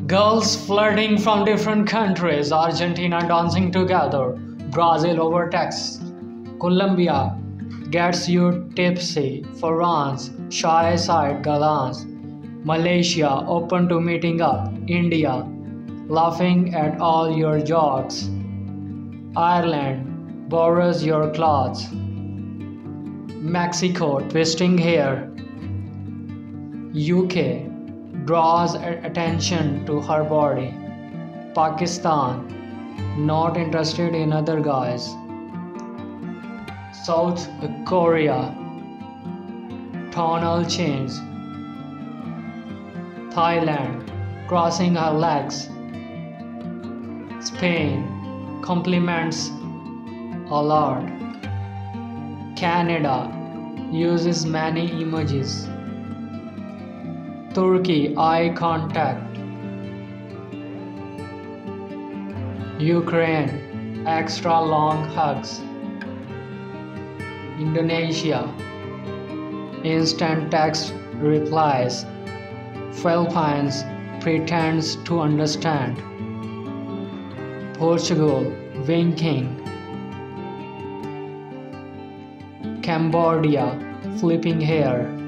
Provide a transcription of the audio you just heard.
Girls flirting from different countries, Argentina dancing together, Brazil over text, Colombia gets you tipsy, France shy side gallants, Malaysia open to meeting up, India laughing at all your jokes, Ireland borrows your clothes, Mexico twisting hair, UK draws attention to her body. Pakistan not interested in other guys. South Korea tonal change. Thailand crossing her legs. Spain compliments a lot. Canada uses many emojis. Turkey eye contact. Ukraine extra long hugs. Indonesia instant text replies. Philippines pretends to understand. Portugal winking. Cambodia flipping hair.